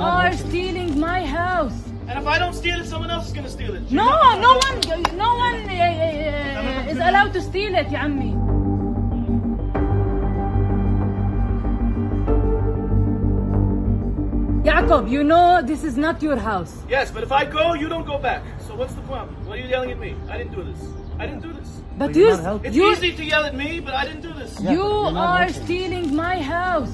are working. stealing my house. And if I don't steal it, someone else is gonna steal it. No one is allowed to steal it يا عمي. Jacob, you know this is not your house. Yes, but if I go, you don't go back. So what's the problem? Why are you yelling at me? I didn't do this. I didn't do this. But you're you, not helping. It's you, easy to yell at me, but I didn't do this. Yeah, you but you're not are helping. stealing my house.